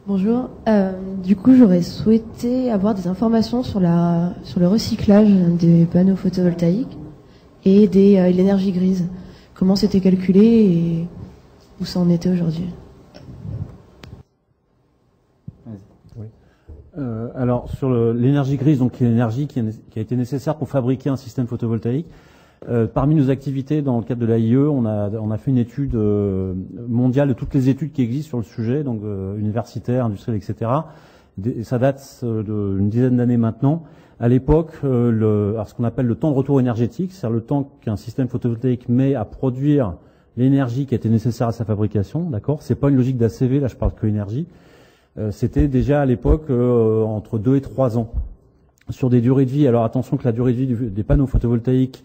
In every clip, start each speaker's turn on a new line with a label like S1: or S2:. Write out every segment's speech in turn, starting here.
S1: Bonjour. Du coup, j'aurais souhaité avoir des informations sur le recyclage des panneaux photovoltaïques et l'énergie grise. Comment c'était calculé et où ça en était aujourd'hui.
S2: Oui. Alors sur l'énergie grise, donc l'énergie qui a été nécessaire pour fabriquer un système photovoltaïque. Parmi nos activités dans le cadre de l'AIE, on a fait une étude mondiale de toutes les études qui existent sur le sujet, donc universitaires, industrielles, etc. Ça date d'une dizaine d'années maintenant. À l'époque, ce qu'on appelle le temps de retour énergétique, c'est-à-dire le temps qu'un système photovoltaïque met à produire l'énergie qui était nécessaire à sa fabrication, d'accord. C'est pas une logique d'ACV, là je parle que énergie. C'était déjà à l'époque entre 2 et 3 ans. Sur des durées de vie, alors attention que la durée de vie des panneaux photovoltaïques,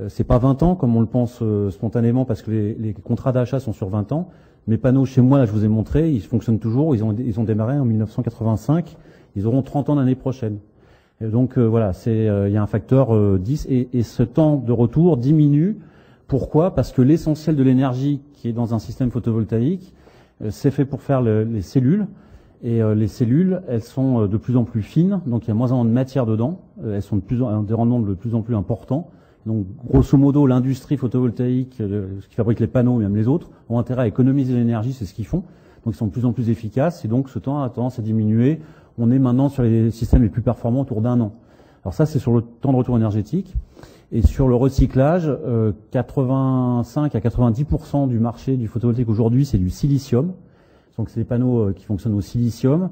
S2: c'est pas 20 ans comme on le pense spontanément parce que les contrats d'achat sont sur 20 ans. Mes panneaux chez moi, là je vous ai montré, ils fonctionnent toujours, ils ont démarré en 1985, ils auront 30 ans l'année prochaine. Et donc voilà, il y a un facteur 10 et ce temps de retour diminue. Pourquoi? Parce que l'essentiel de l'énergie qui est dans un système photovoltaïque, c'est fait pour faire les cellules. Et les cellules, elles sont de plus en plus fines, donc il y a moins en moins de matière dedans. Elles sont des rendements de plus en plus importants. Donc, grosso modo, l'industrie photovoltaïque, ce qui fabrique les panneaux, même les autres, ont intérêt à économiser l'énergie, c'est ce qu'ils font. Donc, ils sont de plus en plus efficaces, et donc ce temps a tendance à diminuer. On est maintenant sur les systèmes les plus performants autour d'1 an. Alors ça, c'est sur le temps de retour énergétique. Et sur le recyclage, 85 à 90% du marché du photovoltaïque aujourd'hui, c'est du silicium. Donc, c'est des panneaux qui fonctionnent au silicium.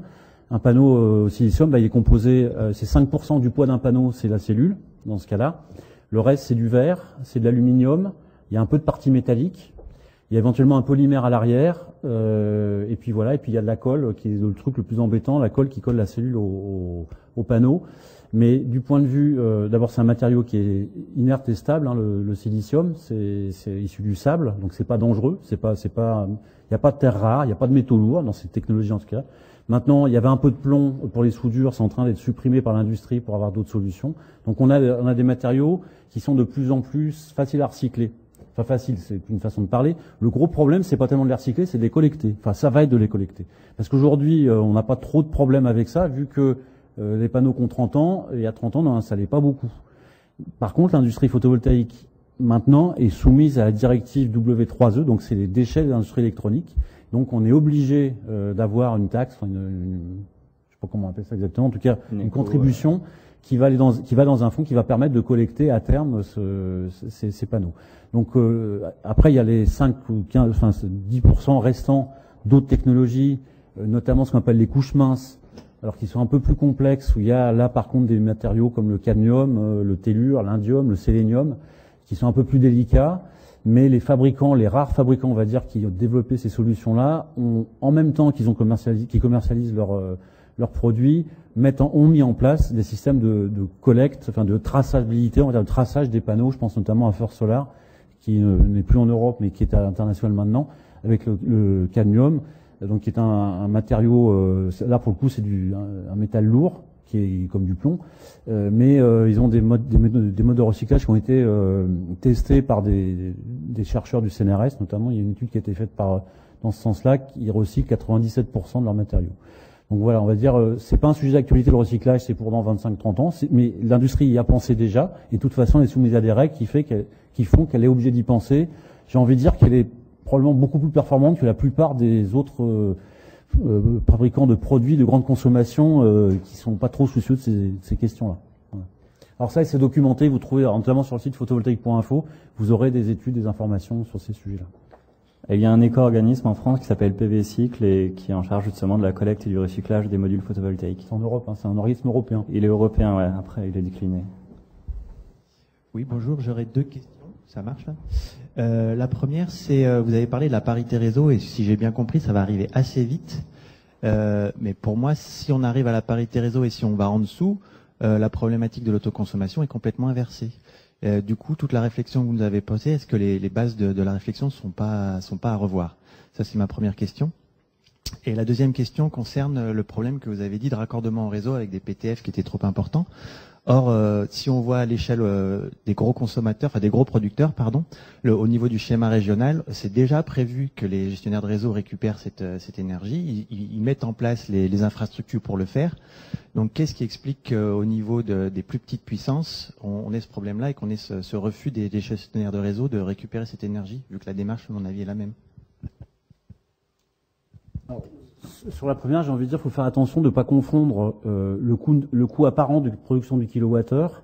S2: Un panneau au silicium, il est composé, c'est 5% du poids d'un panneau, c'est la cellule, dans ce cas-là. Le reste, c'est du verre, c'est de l'aluminium, il y a un peu de partie métallique, il y a éventuellement un polymère à l'arrière, et puis voilà, et puis il y a de la colle, qui est le truc le plus embêtant, la colle qui colle la cellule au panneau. Mais du point de vue, d'abord c'est un matériau qui est inerte et stable, hein, le silicium, c'est issu du sable, donc c'est pas dangereux, il n'y a pas de terres rares, il n'y a pas de métaux lourds dans cette technologie en tout cas. Maintenant, il y avait un peu de plomb pour les soudures, c'est en train d'être supprimé par l'industrie pour avoir d'autres solutions. Donc on a des matériaux qui sont de plus en plus faciles à recycler. Enfin facile, c'est une façon de parler. Le gros problème, c'est pas tellement de les recycler, c'est de les collecter. Enfin, ça va être de les collecter. Parce qu'aujourd'hui, on n'a pas trop de problèmes avec ça, vu que les panneaux qui ont 30 ans, et à 30 ans, non, ça l'est pas beaucoup. Par contre, l'industrie photovoltaïque, maintenant, est soumise à la directive W3E, donc c'est les déchets de l'industrie électronique. Donc on est obligé d'avoir une taxe, je sais pas comment on appelle ça exactement, en tout cas une contribution qui va dans un fonds qui va permettre de collecter à terme ces panneaux. Donc après il y a les 5 ou 15, enfin 10% restants d'autres technologies, notamment ce qu'on appelle les couches minces, alors qui sont un peu plus complexes, où il y a là par contre des matériaux comme le cadmium, le tellure, l'indium, le sélénium, qui sont un peu plus délicats. Mais les fabricants, les rares fabricants, on va dire, qui ont développé ces solutions-là, en même temps qu'ils commercialisent leurs produits, ont mis en place des systèmes de collecte, enfin de traçabilité, on va dire de traçage des panneaux. Je pense notamment à First Solar, qui n'est plus en Europe, mais qui est à l'international maintenant, avec le cadmium, donc qui est un matériau. Là pour le coup, c'est un métal lourd, qui est comme du plomb, mais ils ont des modes de recyclage qui ont été testés par des chercheurs du CNRS, notamment. Il y a une étude qui a été faite dans ce sens-là, qui recycle 97% de leurs matériaux. Donc voilà, on va dire, c'est pas un sujet d'actualité le recyclage, c'est pour dans 25-30 ans, mais l'industrie y a pensé déjà, et de toute façon, elle est soumise à des règles qui font qu'elle est obligée d'y penser. J'ai envie de dire qu'elle est probablement beaucoup plus performante que la plupart des autres fabricants de produits de grande consommation qui sont pas trop soucieux de ces questions-là. Voilà. Alors ça, c'est documenté, vous trouvez notamment sur le site photovoltaïque.info, vous aurez des études, des informations sur ces sujets-là.
S3: Il y a un éco-organisme en France qui s'appelle PV Cycle et qui est en charge justement de la collecte et du recyclage des modules photovoltaïques.
S2: C'est en Europe, hein, c'est un organisme européen.
S3: Il est européen, ouais, après il est décliné.
S4: Oui, bonjour, j'aurais 2 questions. Ça marche là la première, c'est vous avez parlé de la parité réseau et si j'ai bien compris, ça va arriver assez vite. Mais pour moi, si on arrive à la parité réseau et si on va en dessous, la problématique de l'autoconsommation est complètement inversée. Du coup, toute la réflexion que vous nous avez posée, est-ce que les bases de la réflexion sont pas à revoir? Ça, c'est ma première question. Et la deuxième question concerne le problème que vous avez dit de raccordement au réseau avec des PTF qui étaient trop importants. Or, si on voit à l'échelle des gros consommateurs, enfin des gros producteurs, pardon, au niveau du schéma régional, c'est déjà prévu que les gestionnaires de réseau récupèrent cette énergie. Ils mettent en place les infrastructures pour le faire. Donc, qu'est-ce qui explique qu'au niveau des plus petites puissances, on ait ce problème-là et qu'on ait ce refus des gestionnaires de réseau de récupérer cette énergie, vu que la démarche, à mon avis, est la même?
S2: Alors, sur la première, j'ai envie de dire qu'il faut faire attention de ne pas confondre le coût apparent de production du kilowattheure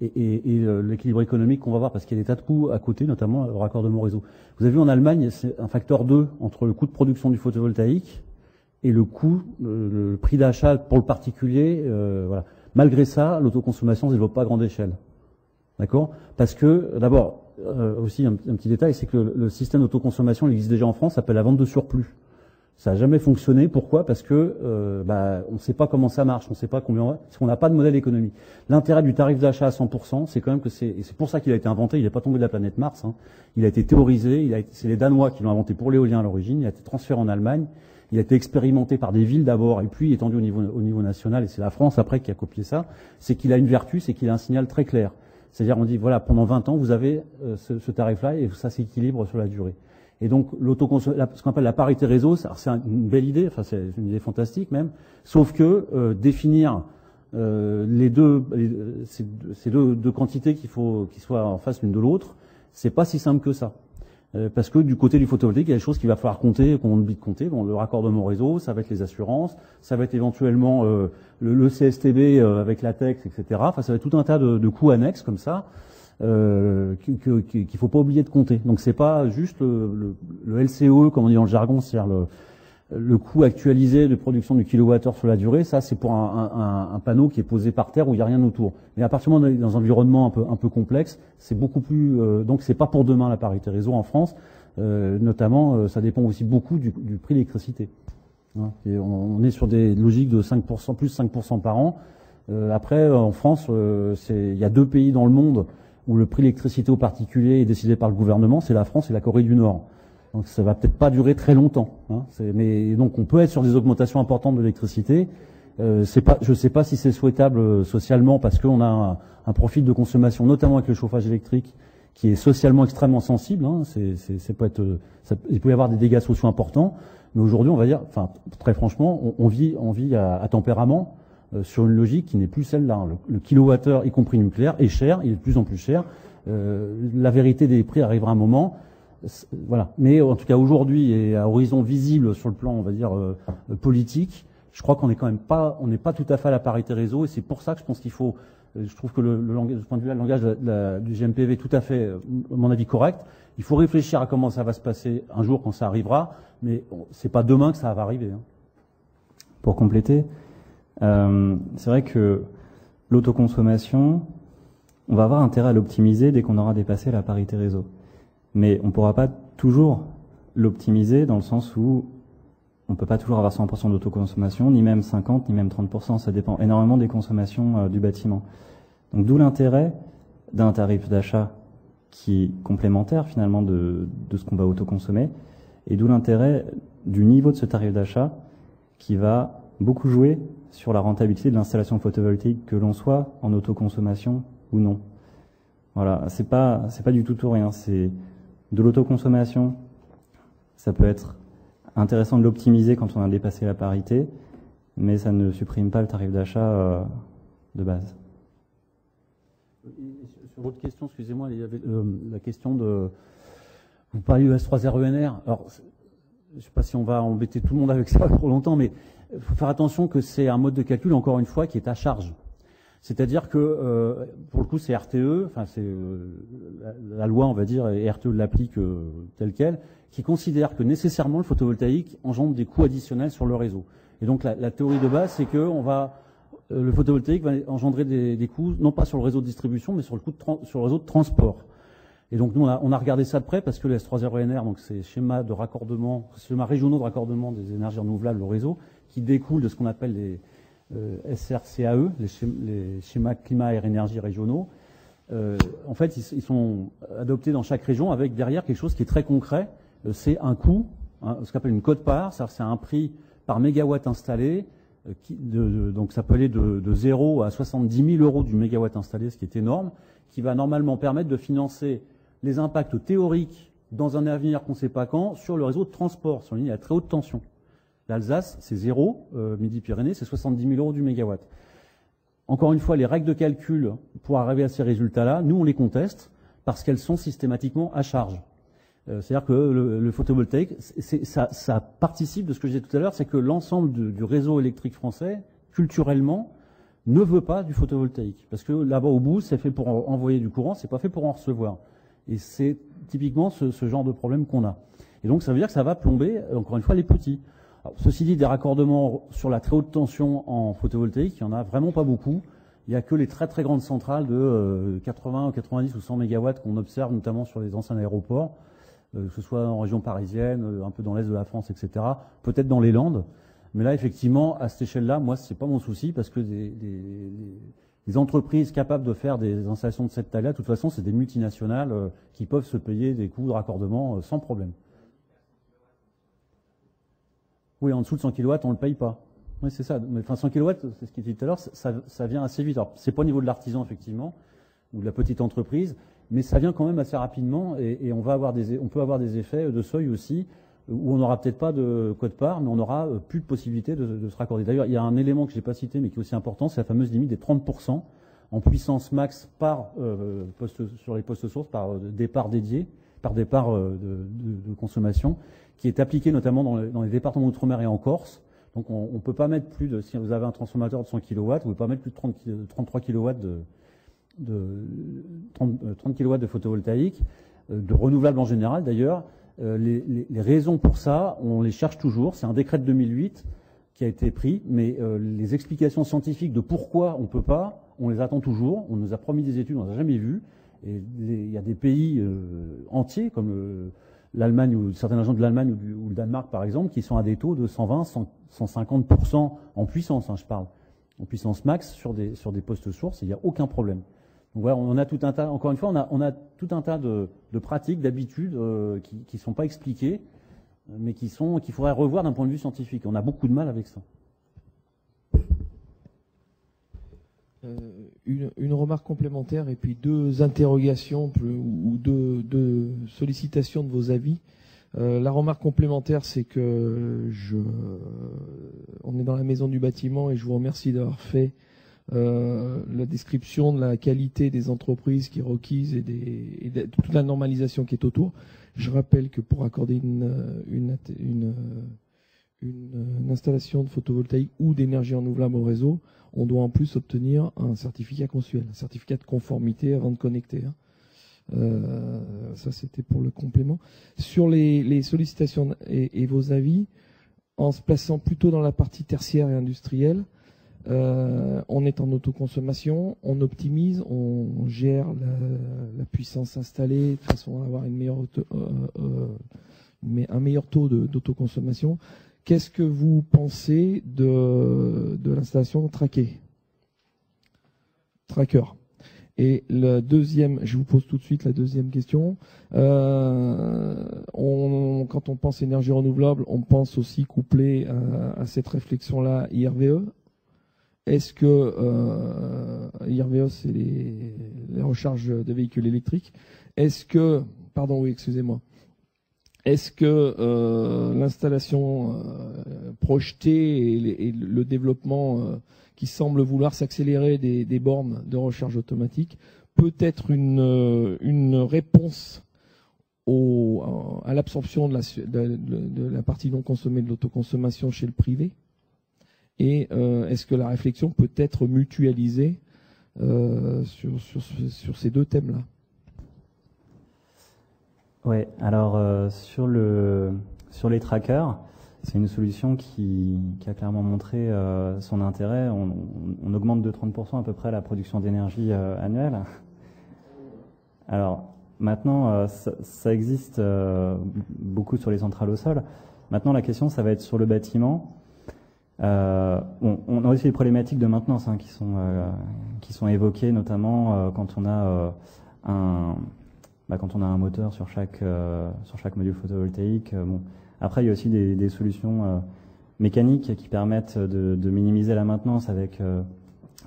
S2: et l'équilibre économique qu'on va voir, parce qu'il y a des tas de coûts à côté, notamment le raccordement au réseau. Vous avez vu en Allemagne, c'est un facteur 2 entre le coût de production du photovoltaïque et le coût, le prix d'achat pour le particulier. Voilà. Malgré ça, l'autoconsommation ne se développe pas à grande échelle. D'accord? Parce que, d'abord, aussi un petit détail, c'est que le système d'autoconsommation, il existe déjà en France, s'appelle la vente de surplus. Ça n'a jamais fonctionné. Pourquoi? Parce que on ne sait pas comment ça marche, on ne sait pas combien, parce qu'on n'a pas de modèle économique. L'intérêt du tarif d'achat à 100%, c'est quand même que c'est pour ça qu'il a été inventé. Il n'est pas tombé de la planète Mars. Hein. Il a été théorisé. C'est les Danois qui l'ont inventé pour l'éolien à l'origine. Il a été transféré en Allemagne. Il a été expérimenté par des villes d'abord, et puis étendu au niveau national. Et c'est la France après qui a copié ça. C'est qu'il a une vertu, c'est qu'il a un signal très clair. C'est-à-dire, on dit voilà, pendant 20 ans, vous avez ce tarif-là, et ça s'équilibre sur la durée. Et donc, ce qu'on appelle la parité réseau, c'est une belle idée, enfin, c'est une idée fantastique même, sauf que définir ces deux quantités qui soient en face l'une de l'autre, c'est pas si simple que ça. Parce que du côté du photovoltaïque, il y a des choses qu'il va falloir compter, qu'on oublie de compter. Bon, le raccordement au réseau, ça va être les assurances, ça va être éventuellement le CSTB avec la TEX, etc. Enfin, ça va être tout un tas de coûts annexes comme ça. Qu'il faut pas oublier de compter. Donc c'est pas juste le LCOE, comme on dit dans le jargon, c'est-à-dire le coût actualisé de production du kilowattheure sur la durée. Ça, c'est pour un panneau qui est posé par terre où il n'y a rien autour. Mais à partir du moment où on est dans un environnement un peu complexe, c'est beaucoup plus. Donc c'est pas pour demain la parité réseau en France. Notamment, ça dépend aussi beaucoup du prix de l'électricité. Hein, et on est sur des logiques de 5%, plus 5% par an. Après, en France, il y a 2 pays dans le monde où le prix de l'électricité aux particuliers est décidé par le gouvernement, c'est la France et la Corée du Nord. Donc ça va peut-être pas durer très longtemps. Hein. Mais donc on peut être sur des augmentations importantes de l'électricité. Je sais pas si c'est souhaitable socialement parce qu'on a un profil de consommation, notamment avec le chauffage électrique, qui est socialement extrêmement sensible. Hein. Il peut y avoir des dégâts sociaux importants. Mais aujourd'hui, on va dire, enfin très franchement, on vit à tempérament. Sur une logique qui n'est plus celle-là. Le kilowattheure, y compris nucléaire, est cher, il est de plus en plus cher. La vérité des prix arrivera un moment. Voilà. Mais en tout cas, aujourd'hui, et à horizon visible sur le plan, on va dire, politique, je crois qu'on n'est quand même pas, on n'est pas tout à fait à la parité réseau, et c'est pour ça que je pense qu'il faut, je trouve que de ce point de vue-là, le langage du GMPV est tout à fait, à mon avis, correct. Il faut réfléchir à comment ça va se passer un jour quand ça arrivera, mais c'est pas demain que ça va arriver. Hein.
S3: Pour compléter, c'est vrai que l'autoconsommation, on va avoir intérêt à l'optimiser dès qu'on aura dépassé la parité réseau. Mais on ne pourra pas toujours l'optimiser dans le sens où on ne peut pas toujours avoir 100% d'autoconsommation, ni même 50, ni même 30%. Ça dépend énormément des consommations du bâtiment. Donc d'où l'intérêt d'un tarif d'achat qui est complémentaire finalement de ce qu'on va autoconsommer, et d'où l'intérêt du niveau de ce tarif d'achat qui va beaucoup jouer sur la rentabilité de l'installation photovoltaïque, que l'on soit en autoconsommation ou non. Voilà, c'est pas du tout rien, c'est de l'autoconsommation. Ça peut être intéressant de l'optimiser quand on a dépassé la parité, mais ça ne supprime pas le tarif d'achat de base.
S2: Sur votre question, excusez-moi, il y avait la question de... Vous parliez du S3RENR. Alors, je ne sais pas si on va embêter tout le monde avec ça trop longtemps, mais il faut faire attention que c'est un mode de calcul, encore une fois, qui est à charge. C'est-à-dire que, pour le coup, c'est RTE, enfin c'est la loi, on va dire, et RTE l'applique telle quelle, qui considère que nécessairement le photovoltaïque engendre des coûts additionnels sur le réseau. Et donc la théorie de base, c'est que le photovoltaïque va engendrer des coûts, non pas sur le réseau de distribution, mais sur le réseau de transport. Et donc nous, on a regardé ça de près parce que le S3RENR, donc c'est schéma régionaux de raccordement des énergies renouvelables au réseau, qui découle de ce qu'on appelle les SRCAE, les schémas climat, air, énergie régionaux. En fait, ils sont adoptés dans chaque région avec derrière quelque chose qui est très concret. C'est un coût ce qu'on appelle une quote-part, c'est un prix par mégawatt installé, donc ça peut aller de 0 à 70 000 euros du mégawatt installé, ce qui est énorme, qui va normalement permettre de financer les impacts théoriques dans un avenir qu'on ne sait pas quand sur le réseau de transport, sur une ligne à très haute tension. L'Alsace, c'est 0, Midi-Pyrénées, c'est 70 000 euros du mégawatt. Encore une fois, les règles de calcul pour arriver à ces résultats-là, nous on les conteste parce qu'elles sont systématiquement à charge. C'est-à-dire que le photovoltaïque, ça participe de ce que je disais tout à l'heure, c'est que l'ensemble du réseau électrique français, culturellement, ne veut pas du photovoltaïque. Parce que là-bas au bout, c'est fait pour envoyer du courant, c'est pas fait pour en recevoir. Et c'est typiquement ce genre de problème qu'on a. Et donc ça veut dire que ça va plomber, encore une fois, les petits. Alors, ceci dit, des raccordements sur la très haute tension en photovoltaïque, il n'y en a vraiment pas beaucoup. Il n'y a que les très très grandes centrales de 80, 90 ou 100 mégawatts qu'on observe notamment sur les anciens aéroports, que ce soit en région parisienne, un peu dans l'est de la France, etc. Peut-être dans les Landes. Mais là, effectivement, à cette échelle-là, moi, c'est pas mon souci parce que des entreprises capables de faire des installations de cette taille-là, de toute façon, c'est des multinationales qui peuvent se payer des coûts de raccordement sans problème. Oui, en dessous de 100 kW, on ne le paye pas. Oui, c'est ça. Mais, enfin, 100 kW, c'est ce qui était dit tout à l'heure, ça vient assez vite. Alors, c'est pas au niveau de l'artisan, effectivement, ou de la petite entreprise, mais ça vient quand même assez rapidement et on peut avoir des effets de seuil aussi, où on n'aura peut-être pas de quote-part, mais on n'aura plus de possibilité de se raccorder. D'ailleurs, il y a un élément que je n'ai pas cité, mais qui est aussi important, c'est la fameuse limite des 30% en puissance max sur les postes sources, par départ dédié, par départ de consommation, qui est appliquée notamment dans les départements d'outre-mer et en Corse. Donc on ne peut pas mettre plus de, si vous avez un transformateur de 100 kW, vous ne pouvez pas mettre plus de 33 kW de 30 kW de photovoltaïque, de renouvelable en général d'ailleurs. Les raisons pour ça, on les cherche toujours. C'est un décret de 2008 qui a été pris, mais les explications scientifiques de pourquoi on ne peut pas, on les attend toujours. On nous a promis des études, on ne les a jamais vues. Et il y a des pays entiers, comme l'Allemagne ou certaines régions de l'Allemagne ou le Danemark par exemple, qui sont à des taux de 120, 150% en puissance, je parle, en puissance max sur des postes sources, et il n'y a aucun problème. Donc voilà, on a tout un tas, encore une fois, on a tout un tas de pratiques, d'habitudes qui ne sont pas expliquées, mais qu'il faudrait revoir d'un point de vue scientifique. On a beaucoup de mal avec ça.
S5: Une remarque complémentaire et puis deux interrogations ou deux sollicitations de vos avis. La remarque complémentaire, c'est que on est dans la maison du bâtiment et je vous remercie d'avoir fait la description de la qualité des entreprises qui est requise et de toute la normalisation qui est autour. Je rappelle que pour accorder une installation de photovoltaïque ou d'énergie renouvelable au réseau, on doit en plus obtenir un certificat consensuel, un certificat de conformité avant de connecter. Ça, c'était pour le complément. Sur les sollicitations et vos avis, en se plaçant plutôt dans la partie tertiaire et industrielle, on est en autoconsommation, on optimise, on gère la puissance installée de façon à avoir un meilleur taux d'autoconsommation. Qu'est-ce que vous pensez de l'installation tracker? Tracker. Et le deuxième, je vous pose tout de suite la deuxième question. Quand on pense énergie renouvelable, on pense aussi couplé à cette réflexion-là IRVE. Est-ce que IRVE, c'est les recharges de véhicules électriques. Est-ce que, pardon, oui, excusez-moi. Est-ce que l'installation projetée et le développement qui semble vouloir s'accélérer des bornes de recharge automatique peut être une réponse à l'absorption de la partie non consommée de l'autoconsommation chez le privé? Et est-ce que la réflexion peut être mutualisée sur ces deux thèmes-là?
S3: Oui, alors sur les trackers, c'est une solution qui a clairement montré son intérêt. On augmente de 30% à peu près la production d'énergie annuelle. Alors maintenant, ça existe beaucoup sur les centrales au sol. Maintenant, la question, ça va être sur le bâtiment. On a aussi les problématiques de maintenance qui sont évoquées, notamment quand on a un moteur sur chaque module photovoltaïque. Après, il y a aussi des solutions mécaniques qui permettent de minimiser la maintenance avec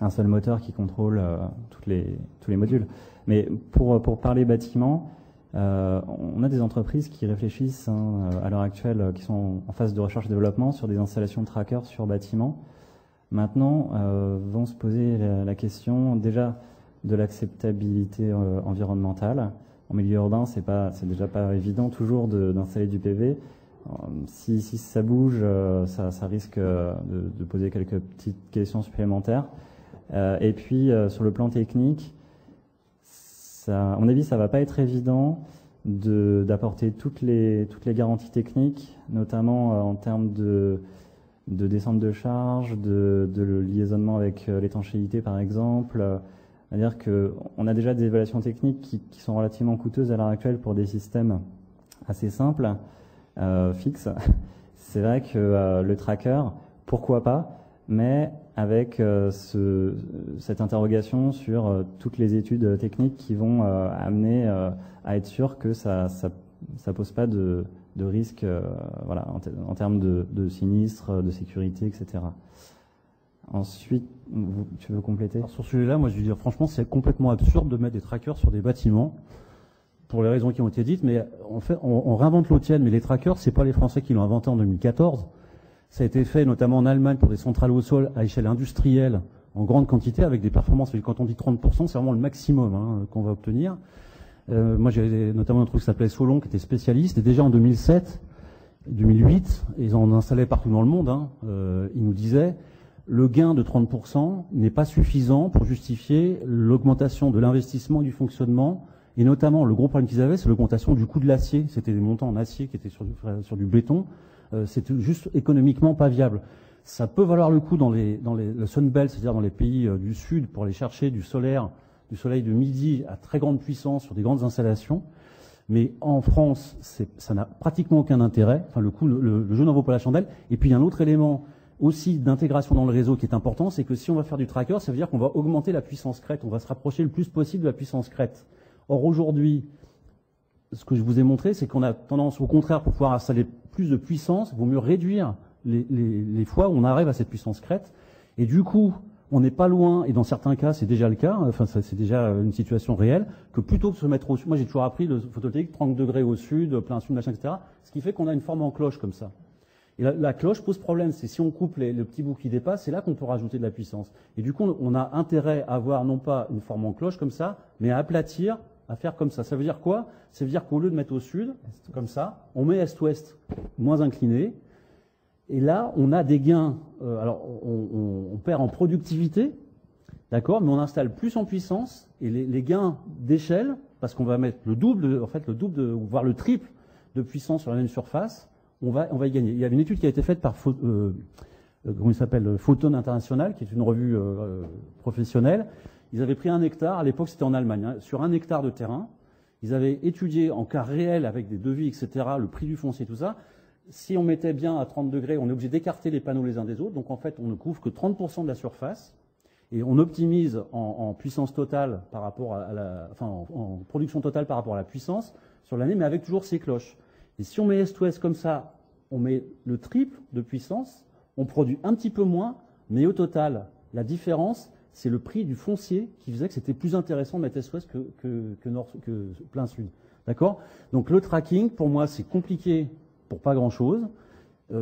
S3: un seul moteur qui contrôle tous les modules. Mais pour parler bâtiment, on a des entreprises qui réfléchissent à l'heure actuelle, qui sont en phase de recherche et développement sur des installations de trackers sur bâtiment. Maintenant, vont se poser la question déjà de l'acceptabilité environnementale. En milieu urbain, c'est déjà pas évident toujours d'installer du PV. Si ça bouge, ça risque de poser quelques petites questions supplémentaires. Et puis, sur le plan technique, à mon avis, ça va pas être évident d'apporter toutes les garanties techniques, notamment en termes de descente de charge, de liaisonnement avec l'étanchéité, par exemple. C'est-à-dire qu'on a déjà des évaluations techniques qui sont relativement coûteuses à l'heure actuelle pour des systèmes assez simples, fixes. C'est vrai que le tracker, pourquoi pas, mais avec cette interrogation sur toutes les études techniques qui vont amener à être sûr que ça pose pas de risque voilà, en termes de sinistres, de sécurité, etc. Ensuite, tu veux compléter?
S2: Alors, sur celui-là, moi je veux dire franchement, c'est complètement absurde de mettre des trackers sur des bâtiments pour les raisons qui ont été dites, mais en fait, on réinvente l'eau tienne, mais les trackers, c'est pas les Français qui l'ont inventé en 2014. Ça a été fait notamment en Allemagne pour des centrales au sol à échelle industrielle en grande quantité avec des performances. Quand on dit 30%, c'est vraiment le maximum qu'on va obtenir. Moi, j'avais notamment un truc qui s'appelait Solon, qui était spécialiste, et déjà en 2007, 2008, ils en installaient partout dans le monde. Ils nous disaient le gain de 30% n'est pas suffisant pour justifier l'augmentation de l'investissement et du fonctionnement. Et notamment, le gros problème qu'ils avaient, c'est l'augmentation du coût de l'acier. C'était des montants en acier qui étaient sur du béton. C'est juste économiquement pas viable. Ça peut valoir le coup dans le Sunbelt, c'est-à-dire dans les pays du Sud, pour aller chercher du soleil de midi à très grande puissance sur des grandes installations. Mais en France, ça n'a pratiquement aucun intérêt. Enfin, le jeu n'en vaut pas la chandelle. Et puis, il y a un autre élément aussi d'intégration dans le réseau qui est important, c'est que si on va faire du tracker, ça veut dire qu'on va augmenter la puissance crête. On va se rapprocher le plus possible de la puissance crête. Or, aujourd'hui, ce que je vous ai montré, c'est qu'on a tendance, au contraire, pour pouvoir installer plus de puissance, il vaut mieux réduire les fois où on arrive à cette puissance crête. Et du coup, on n'est pas loin, et dans certains cas, c'est déjà le cas, enfin, c'est déjà une situation réelle, que plutôt que de se mettre au sud, moi j'ai toujours appris le photovoltaïque 30 degrés au sud, plein sud, machin, etc. Ce qui fait qu'on a une forme en cloche comme ça. Et la cloche pose problème, c'est si on coupe le petit bout qui dépasse, c'est là qu'on peut rajouter de la puissance. Et du coup, on a intérêt à avoir non pas une forme en cloche comme ça, mais à aplatir, à faire comme ça. Ça veut dire quoi? Ça veut dire qu'au lieu de mettre au sud, comme ça, on met est-ouest, moins incliné. Et là, on a des gains. Alors, on perd en productivité, d'accord, mais on installe plus en puissance. Et les gains d'échelle, parce qu'on va mettre le double, voire le triple de puissance sur la même surface, on va y gagner. Il y avait une étude qui a été faite par comment il s'appelle, Photon International, qui est une revue professionnelle. Ils avaient pris 1 hectare, à l'époque c'était en Allemagne, sur 1 hectare de terrain. Ils avaient étudié en cas réel avec des devis, etc., le prix du foncier, tout ça. Si on mettait bien à 30 degrés, on est obligé d'écarter les panneaux les uns des autres. Donc en fait, on ne couvre que 30% de la surface. Et on optimise en puissance totale par rapport en production totale par rapport à la puissance sur l'année, mais avec toujours ces cloches. Et si on met est-ouest comme ça, on met le triple de puissance, on produit un petit peu moins, mais au total, la différence, c'est le prix du foncier qui faisait que c'était plus intéressant de mettre est-ouest que plein sud. D'accord? Donc le tracking, pour moi, c'est compliqué pour pas grand-chose.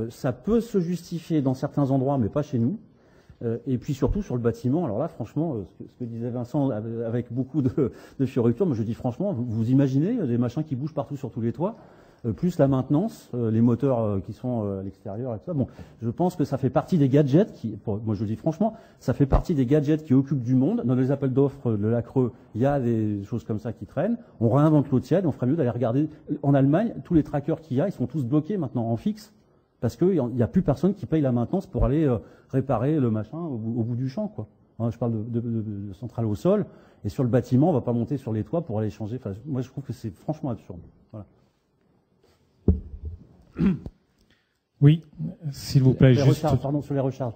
S2: Ça peut se justifier dans certains endroits, mais pas chez nous. Et puis surtout sur le bâtiment. Alors là, franchement, ce que disait Vincent avec beaucoup de fioriture, moi je dis franchement, vous imaginez des machins qui bougent partout sur tous les toits, plus la maintenance, les moteurs qui sont à l'extérieur et tout ça. Bon, je pense que ça fait partie des gadgets moi je dis franchement, ça fait partie des gadgets qui occupent du monde. Dans les appels d'offres de la Creux, il y a des choses comme ça qui traînent. On réinvente l'eau tiède, on ferait mieux d'aller regarder. En Allemagne, tous les trackers qu'il y a, ils sont tous bloqués maintenant en fixe. Parce qu'il n'y a plus personne qui paye la maintenance pour aller réparer le machin au bout du champ, quoi. Je parle de centrale au sol, et sur le bâtiment, on ne va pas monter sur les toits pour aller changer. Enfin, moi, je trouve que c'est franchement absurde. Voilà.
S6: Oui, s'il vous plaît.
S2: Sur les recharges.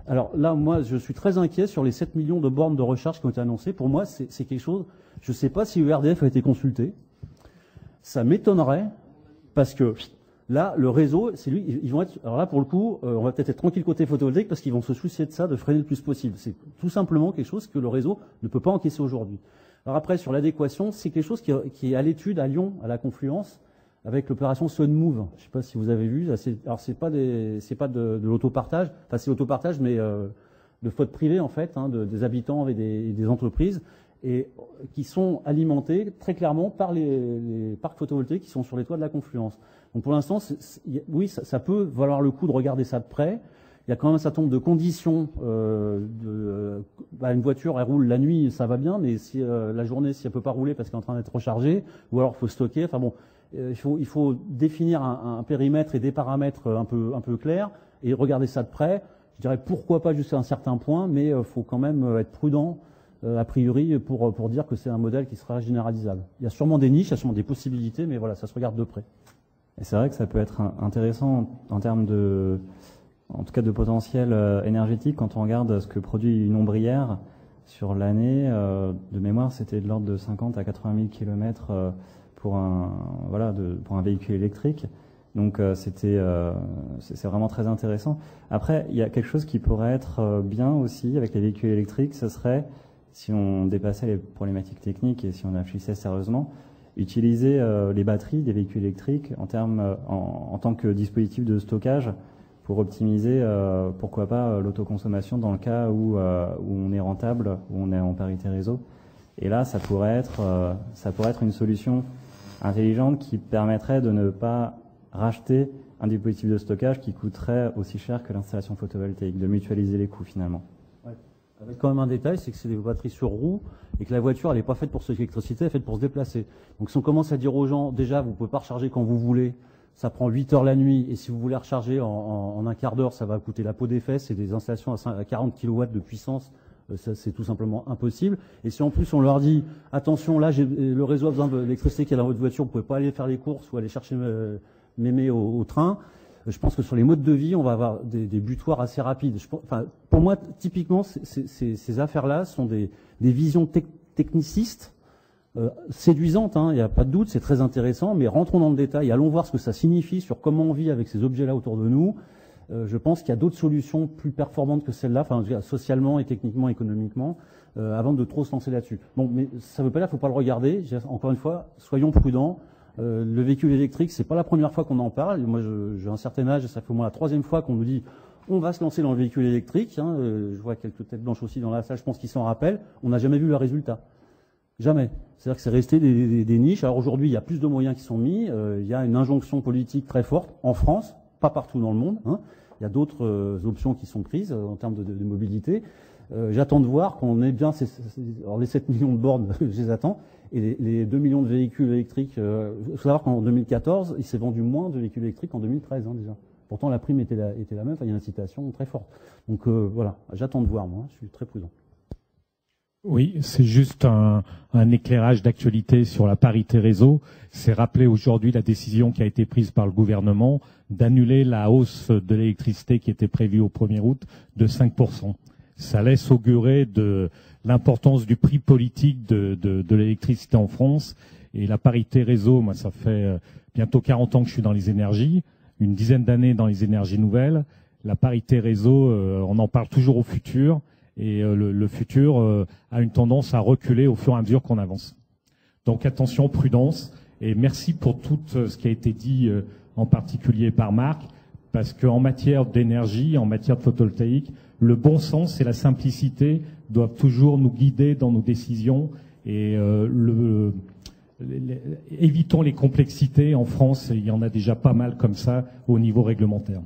S2: Alors là, moi, je suis très inquiet sur les 7 millions de bornes de recharge qui ont été annoncées. Pour moi, c'est quelque chose... Je ne sais pas si ERDF a été consulté. Ça m'étonnerait, parce que... Là, le réseau, c'est lui, ils vont être, alors là, pour le coup, on va peut-être être tranquille côté photovoltaïque parce qu'ils vont se soucier de ça, de freiner le plus possible. C'est tout simplement quelque chose que le réseau ne peut pas encaisser aujourd'hui. Alors après, sur l'adéquation, c'est quelque chose qui est à l'étude à Lyon, à la Confluence, avec l'opération SunMove. Je ne sais pas si vous avez vu. Alors c'est pas de l'autopartage, enfin c'est l'autopartage, mais de flotte privée en fait, hein, des habitants et des entreprises, et qui sont alimentés très clairement par les parcs photovoltaïques qui sont sur les toits de la Confluence. Donc pour l'instant, oui, ça peut valoir le coup de regarder ça de près. Il y a quand même un certain nombre de conditions. Une voiture, elle roule la nuit, ça va bien, mais si la journée, si elle peut pas rouler parce qu'elle est en train d'être rechargée, ou alors il faut stocker. Enfin bon, il faut définir un périmètre et des paramètres un peu clairs et regarder ça de près. Je dirais pourquoi pas jusqu'à un certain point, mais faut quand même être prudent a priori pour dire que c'est un modèle qui sera généralisable. Il y a sûrement des niches, il y a sûrement des possibilités, mais voilà, ça se regarde de près.
S3: Et c'est vrai que ça peut être intéressant en termes en tout cas de potentiel énergétique, quand on regarde ce que produit une ombrière sur l'année. De mémoire, c'était de l'ordre de 50 à 80 000 km pour un véhicule électrique. Donc c'est vraiment très intéressant. Après, il y a quelque chose qui pourrait être bien aussi avec les véhicules électriques, ce serait, si on dépassait les problématiques techniques et si on réfléchissait sérieusement, utiliser les batteries des véhicules électriques en tant que dispositif de stockage pour optimiser, pourquoi pas, l'autoconsommation dans le cas où on est rentable, où on est en parité réseau. Et là, ça pourrait être une solution intelligente qui permettrait de ne pas racheter un dispositif de stockage qui coûterait aussi cher que l'installation photovoltaïque, de mutualiser les coûts finalement.
S2: Ouais. Avec quand même un détail, c'est que c'est des batteries sur roues et que la voiture, elle n'est pas faite pour stocker l'électricité, elle est faite pour se déplacer. Donc si on commence à dire aux gens, déjà, vous ne pouvez pas recharger quand vous voulez, ça prend 8 heures la nuit, et si vous voulez recharger en un quart d'heure, ça va coûter la peau des fesses, c'est des installations à 40 kW de puissance, ça c'est tout simplement impossible. Et si en plus on leur dit, attention, là le réseau a besoin de l'électricité qui est dans votre voiture, vous ne pouvez pas aller faire les courses ou aller chercher mémé au train, je pense que sur les modes de vie, on va avoir des butoirs assez rapides. Pour moi, typiquement, ces affaires-là sont des visions technicistes, séduisantes, il n'y a pas de doute, c'est très intéressant, mais rentrons dans le détail, allons voir ce que ça signifie sur comment on vit avec ces objets-là autour de nous. Je pense qu'il y a d'autres solutions plus performantes que celle-là, socialement et techniquement, économiquement, avant de trop se lancer là-dessus. Bon, mais ça ne veut pas dire qu'il ne faut pas le regarder. Encore une fois, soyons prudents. Le véhicule électrique, c'est pas la première fois qu'on en parle. Moi, j'ai un certain âge, et ça fait au moins la 3e fois qu'on nous dit on va se lancer dans le véhicule électrique. Je vois quelques têtes blanches aussi dans la salle, je pense qu'ils s'en rappellent. On n'a jamais vu le résultat. Jamais. C'est-à-dire que c'est resté des niches. Alors aujourd'hui, il y a plus de moyens qui sont mis. Il y a une injonction politique très forte en France, pas partout dans le monde. Il y a d'autres options qui sont prises en termes de mobilité. J'attends de voir qu'on ait bien alors les 7 millions de bornes, je les attends, et les 2 millions de véhicules électriques. Il faut savoir qu'en 2014, il s'est vendu moins de véhicules électriques qu'en 2013 déjà. Pourtant, la prime était la même, il y a une incitation très forte. Donc voilà, j'attends de voir, moi, je suis très prudent.
S6: Oui, c'est juste un éclairage d'actualité sur la parité réseau. C'est rappeler aujourd'hui la décision qui a été prise par le gouvernement d'annuler la hausse de l'électricité qui était prévue au 1er août de 5%. Ça laisse augurer de l'importance du prix politique de l'électricité en France. Et la parité réseau, moi, ça fait bientôt 40 ans que je suis dans les énergies, une dizaine d'années dans les énergies nouvelles. La parité réseau, on en parle toujours au futur. Et le futur a une tendance à reculer au fur et à mesure qu'on avance. Donc attention, prudence, et merci pour tout ce qui a été dit, en particulier par Marc, parce qu'en matière d'énergie, en matière de photovoltaïque, le bon sens et la simplicité doivent toujours nous guider dans nos décisions, et évitons les complexités. En France, il y en a déjà pas mal comme ça au niveau réglementaire.